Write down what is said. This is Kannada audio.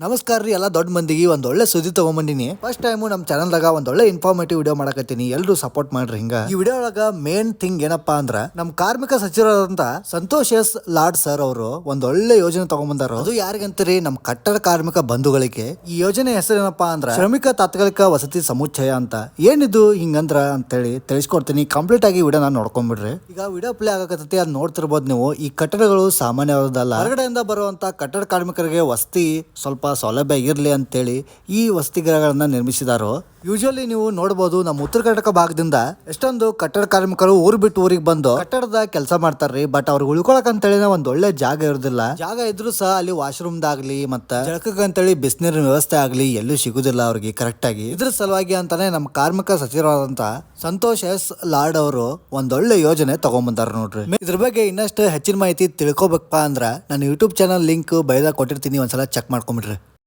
ನಮಸ್ಕಾರ ರೀ ಎಲ್ಲ ದೊಡ್ಡ ಮಂದಿಗೆ ಒಂದು ಒಳ್ಳೆ ಸುದ್ದಿ ತಗೊಂಬಂದಿನಿ. ಫಸ್ಟ್ ಟೈಮ್ ನಮ್ಮ ಚಾನಲ್ದಾಗ ಒಂದು ಒಳ್ಳೆ ಇನ್ಫಾರ್ಮೇಟಿವ್ ವಿಡಿಯೋ ಮಾಡಕತ್ತೀನಿ. ಎಲ್ಲರೂ ಸಪೋರ್ಟ್ ಮಾಡ್ರಿ. ಹಿಂಗ ಈ ವಿಡಿಯೋ ಒಳಗ ಮೇನ್ ಥಿಂಗ್ ಏನಪ್ಪಾ ಅಂದ್ರ ನಮ್ಮ ಕಾರ್ಮಿಕ ಸಚಿವರಾದಂತ ಸಂತೋಷ್ ಎಸ್ ಲಾಡ್ ಸರ್ ಅವರು ಒಂದು ಒಳ್ಳೆ ಯೋಜನೆ ತಗೊಂಬಂದಾರ. ಅದು ಯಾರಿಗಂತೀರಿ? ನಮ್ಮ ಕಟ್ಟಡ ಕಾರ್ಮಿಕ ಬಂಧುಗಳಿಗೆ. ಈ ಯೋಜನೆ ಹೆಸರು ಏನಪ್ಪಾ ಅಂದ್ರ ಶ್ರಮಿಕ ತಾತ್ಕಾಲಿಕ ವಸತಿ ಸಮುಚ್ಚಯ ಅಂತ. ಏನಿದು ಹಿಂಗಂದ್ರ ಅಂತೇಳಿ ತಿಳಿಸ್ಕೊಡ್ತೀನಿ. ಕಂಪ್ಲೀಟ್ ಆಗಿ ವಿಡಿಯೋ ನಾನು ನೋಡ್ಕೊಂಡ್ಬಿಡ್ರಿ. ಈಗ ವಿಡಿಯೋ ಪ್ಲೇ ಆಗಕತ್ತೈತಿ, ಅದ್ ನೋಡ್ತಿರ್ಬೋದು ನೀವು. ಈ ಕಟ್ಟಡಗಳು ಸಾಮಾನ್ಯವಾದಲ್ಲ. ಹೊರಗಡೆಯಿಂದ ಬರುವಂತ ಕಟ್ಟಡ ಕಾರ್ಮಿಕರಿಗೆ ವಸತಿ ಸ್ವಲ್ಪ ಸೌಲಭ್ಯ ಇರಲಿ ಅಂತೇಳಿ ಈ ವಸತಿ ಗೃಹಗಳನ್ನ ನಿರ್ಮಿಸಿದಾರೋ. ಯೂಶುವಲಿ ನೀವು ನೋಡಬಹುದು ನಮ್ಮ ಉತ್ತರ ಕರ್ನಾಟಕ ಭಾಗದಿಂದ ಎಷ್ಟೊಂದು ಕಟ್ಟಡ ಕಾರ್ಮಿಕರು ಊರ್ ಬಿಟ್ಟು ಊರಿಗೆ ಬಂದು ಕಟ್ಟಡದ ಕೆಲಸ ಮಾಡ್ತಾರ್ರಿ. ಬಟ್ ಅವ್ರಿಗೆ ಉಳ್ಕೊಳಕ್ ಅಂತೇಳಿ ಒಂದ್ ಒಳ್ಳೆ ಜಾಗ ಇರೋದಿಲ್ಲ. ಜಾಗ ಇದ್ರು ಸಹ ಅಲ್ಲಿ ವಾಶ್ರೂಮ್ ದಾಗ್ಲಿ ಮತ್ತ ಜಳಕಕ್ಕೆ ಅಂತೇಳಿ ಬಿಸಿನೀರಿನ ವ್ಯವಸ್ಥೆ ಆಗ್ಲಿ ಎಲ್ಲೂ ಸಿಗುದಿಲ್ಲ ಅವ್ರಿಗೆ ಕರೆಕ್ಟ್ ಆಗಿ. ಇದ್ರ ಸಲುವಾಗಿ ಅಂತಾನೆ ನಮ್ಮ ಕಾರ್ಮಿಕ ಸಚಿವರಾದಂತ ಸಂತೋಷ್ ಎಸ್ ಲಾಡ್ ಅವರು ಒಂದೊಳ್ಳೆ ಯೋಜನೆ ತಗೊಂಡ್ಬಂದಾರ ನೋಡ್ರಿ. ಇದ್ರ ಬಗ್ಗೆ ಇನ್ನಷ್ಟು ಹೆಚ್ಚಿನ ಮಾಹಿತಿ ತಿಳ್ಕೊಬೇಕಪ್ಪ ಅಂದ್ರ ನಾನು ಯೂಟ್ಯೂಬ್ ಚಾನಲ್ ಲಿಂಕ್ ಬೈದಾಗ ಕೊಟ್ಟಿರ್ತೀನಿ, ಒಂದ್ಸಲ ಚೆಕ್ ಮಾಡ್ಕೊಂಡ್ಬಿಡ್ರಿ.